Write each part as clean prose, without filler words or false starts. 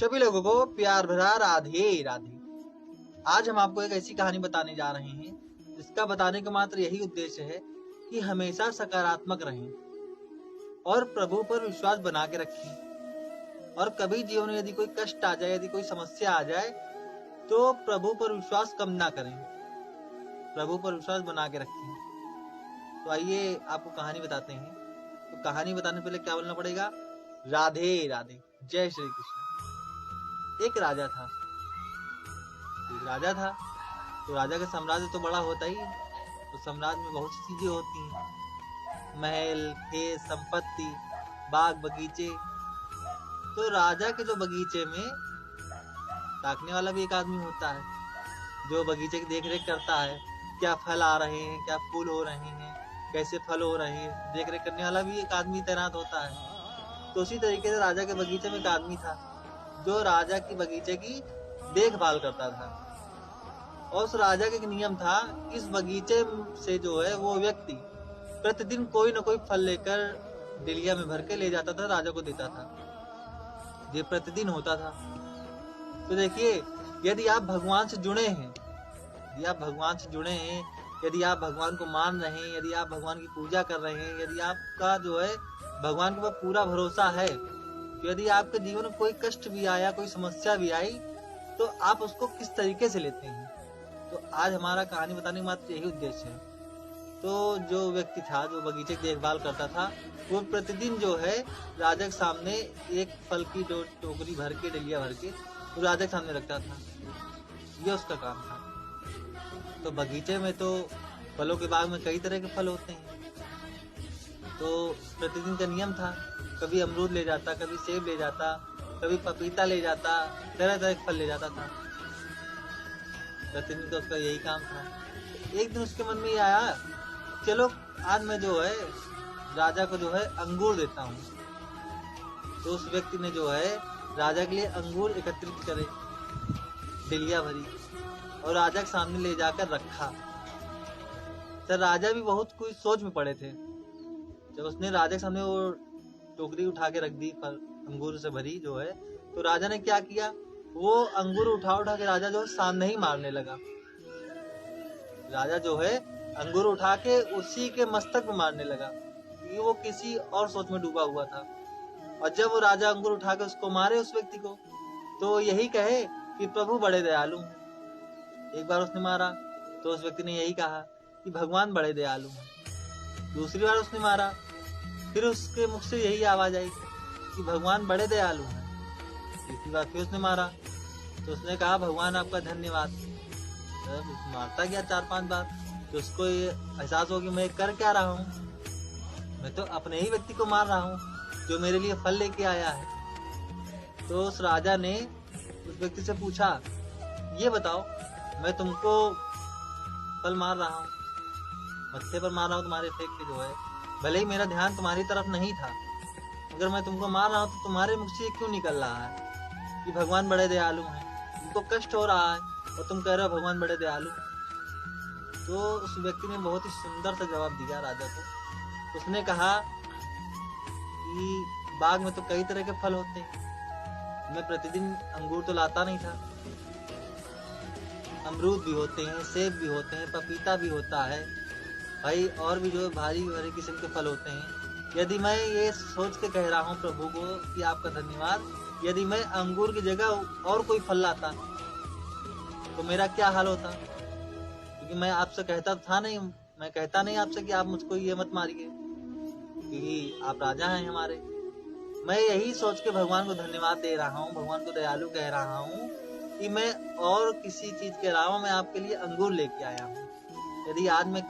सभी लोगों को प्यार भरा राधे राधे। आज हम आपको एक ऐसी कहानी बताने जा रहे हैं जिसका बताने का मात्र यही उद्देश्य है कि हमेशा सकारात्मक रहें और प्रभु पर विश्वास बना के रखें। और कभी जीवन में यदि कोई कष्ट आ जाए, यदि कोई समस्या आ जाए, तो प्रभु पर विश्वास कम ना करें, प्रभु पर विश्वास बना के रखें। तो आइए आपको कहानी बताते हैं। तो कहानी बताने से पहले क्या बोलना पड़ेगा? राधे राधे, जय श्री कृष्ण। एक राजा था, तो राजा का साम्राज्य तो बड़ा होता ही है। तो साम्राज्य में बहुत सी चीजें होती हैं, महल, खेत, संपत्ति, बाग बगीचे। तो राजा के जो बगीचे में ताकने वाला भी एक आदमी होता है, जो बगीचे की देख रेख करता है। क्या फल आ रहे हैं, क्या फूल हो रहे हैं, कैसे फल हो रहे हैं, देख रेख करने वाला भी एक आदमी तैनात होता है। तो उसी तरीके से राजा के बगीचे में एक आदमी था जो राजा की बगीचे की देखभाल करता था। और उस राजा का एक नियम था, इस बगीचे से जो है वो व्यक्ति प्रतिदिन कोई न कोई फल लेकर डिलिया में भर के ले जाता था, राजा को देता था। ये प्रतिदिन होता था। तो देखिए, यदि आप भगवान से जुड़े हैं, यदि आप भगवान को मान रहे हैं, यदि आप भगवान की पूजा कर रहे हैं, यदि आपका जो है भगवान के ऊपर पूरा भरोसा है, यदि आपके जीवन में कोई कष्ट भी आया, कोई समस्या भी आई, तो आप उसको किस तरीके से लेते हैं। तो आज हमारा कहानी बताने का मात्र यही उद्देश्य है। तो जो व्यक्ति था, जो बगीचे की देखभाल करता था, वो प्रतिदिन जो है राजा के सामने एक फल की जो टोकरी भर के, डलिया भर के, वो राजा के सामने रखता था। ये उसका काम था। तो बगीचे में तो फलों के बाग में कई तरह के फल होते हैं। तो प्रतिदिन का नियम था, कभी अमरूद ले जाता, कभी सेब ले जाता, कभी पपीता ले जाता, तरह तरह के फल ले जाता था। प्रतिदिन का उसका यही काम था। एक दिन उसके मन में ये आया, चलो आज मैं जो है राजा को जो है अंगूर देता हूँ। तो उस व्यक्ति ने जो है राजा के लिए अंगूर एकत्रित करे, डिलिया भरी, और राजा के सामने ले जाकर रखा। सर राजा भी बहुत कुछ सोच में पड़े थे। जब उसने राजा के सामने वो टोकरी उठा के रख दी फल अंगूर से भरी जो है, तो राजा ने क्या किया, वो अंगूर उठा के राजा जो है सामने ही मारने लगा। राजा जो है अंगूर उठा के उसी के मस्तक में मारने लगा, क्योंकि वो किसी और सोच में डूबा हुआ था। और जब वो राजा अंगूर उठा के उसको मारे, उस व्यक्ति को, तो यही कहे कि प्रभु बड़े दयालु हैं। एक बार उसने मारा तो उस व्यक्ति ने यही कहा कि भगवान बड़े दयालु हैं। दूसरी बार उसने मारा, फिर उसके मुख से यही आवाज आई कि भगवान बड़े दयालु हैं। तीसरी बार फिर उसने मारा तो उसने कहा भगवान आपका धन्यवाद। मारता गया 4-5 बार, तो उसको ये एहसास हो कि मैं कर क्या रहा हूँ, मैं तो अपने ही व्यक्ति को मार रहा हूँ जो मेरे लिए फल लेके आया है। तो उस राजा ने उस व्यक्ति से पूछा, ये बताओ, मैं तुमको फल मार रहा हूँ, मत्थे पर मार रहा हूँ तुम्हारे फेंक के जो है, भले ही मेरा ध्यान तुम्हारी तरफ नहीं था, अगर मैं तुमको मार रहा हूँ तो तुम्हारे मुख से क्यों निकल रहा है कि भगवान बड़े दयालु हैं? तुमको कष्ट हो रहा है और तुम कह रहे हो भगवान बड़े दयालु। तो उस व्यक्ति ने बहुत ही सुंदर सा जवाब दिया राजा को। उसने कहा कि बाग में तो कई तरह के फल होते हैं, मैं प्रतिदिन अंगूर तो लाता नहीं था, अमरूद भी होते हैं, सेब भी होते हैं, पपीता भी होता है भाई, और भी जो भारी भारी किस्म के फल होते हैं। यदि मैं ये सोच के कह रहा हूँ प्रभु को कि आपका धन्यवाद, यदि मैं अंगूर की जगह और कोई फल लाता तो मेरा क्या हाल होता? क्योंकि मैं आपसे कहता था नहीं, मैं कहता नहीं आपसे कि आप मुझको ये मत मारिए, क्योंकि आप राजा हैं हमारे। मैं यही सोच के भगवान को धन्यवाद दे रहा हूँ, भगवान को दयालु कह रहा हूँ कि मैं और किसी चीज के अलावा मैं आपके लिए अंगूर लेके आया हूँ। यदि आज मैं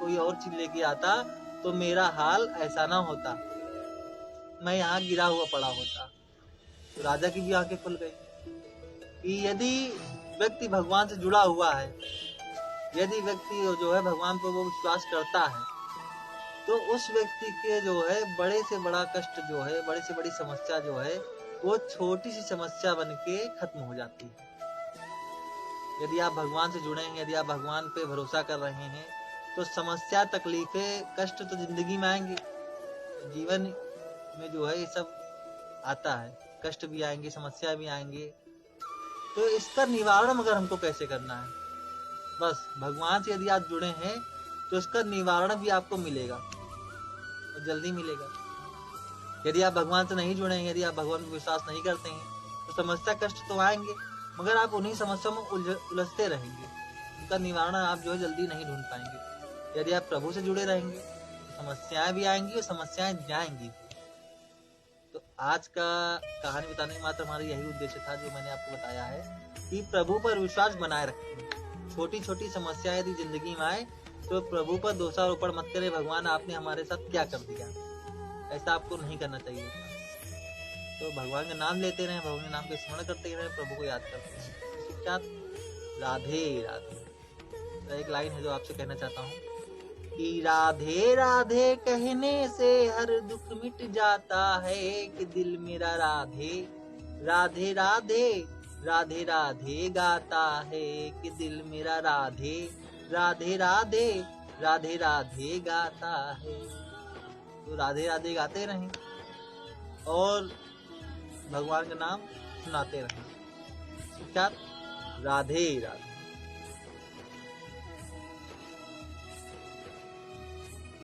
कोई और चीज लेके आता तो मेरा हाल ऐसा ना होता, मैं यहाँ गिरा हुआ पड़ा होता। तो राजा की भी आंखें खुल गई कि यदि व्यक्ति भगवान से जुड़ा हुआ है, यदि व्यक्ति जो है भगवान पर वो विश्वास करता है, तो उस व्यक्ति के जो है बड़े से बड़ा कष्ट जो है, बड़ी से बड़ी समस्या जो है, वो छोटी सी समस्या बन के खत्म हो जाती है। यदि आप भगवान से जुड़े हैं, यदि आप भगवान पे भरोसा कर रहे हैं, तो समस्या, तकलीफें, कष्ट तो जिंदगी में आएंगे। जीवन में जो है ये सब आता है, कष्ट भी आएंगे, समस्या भी आएंगे। तो इसका निवारण मगर हमको कैसे करना है, बस भगवान से यदि आप जुड़े हैं तो इसका निवारण भी आपको मिलेगा और जल्दी मिलेगा। यदि आप भगवान से नहीं जुड़े हैं, यदि आप भगवान पर विश्वास नहीं करते हैं, तो समस्या कष्ट तो आएंगे, मगर आप उन्हीं समस्याओं में उलझते रहेंगे। उनका निवारण आप जो है जल्दी नहीं ढूंढ पाएंगे। यदि आप प्रभु से जुड़े रहेंगे तो समस्याएं भी आएंगी और समस्याएं जाएंगी। तो आज का कहानी बताने का मात्र हमारा यही उद्देश्य था, जो मैंने आपको बताया है कि प्रभु पर विश्वास बनाए रखें। छोटी छोटी समस्याएं यदि जिंदगी में आए तो प्रभु पर दोषारोपण मत करें, भगवान आपने हमारे साथ क्या कर दिया, ऐसा आपको नहीं करना चाहिए। तो भगवान का नाम लेते रहे, भगवान के नाम का स्मरण करते रहे, प्रभु को याद करते हैं। क्या राधे राधे। तो एक लाइन है जो आपसे कहना चाहता हूँ कि राधे राधे कहने से हर दुख मिट जाता है, कि दिल मेरा राधे राधे राधे राधे राधे गाता है, कि दिल मेरा राधे राधे राधे राधे राधे गाता है। तो राधे राधे गाते रहें और भगवान का नाम सुनाते रहें। क्या राधे राधे।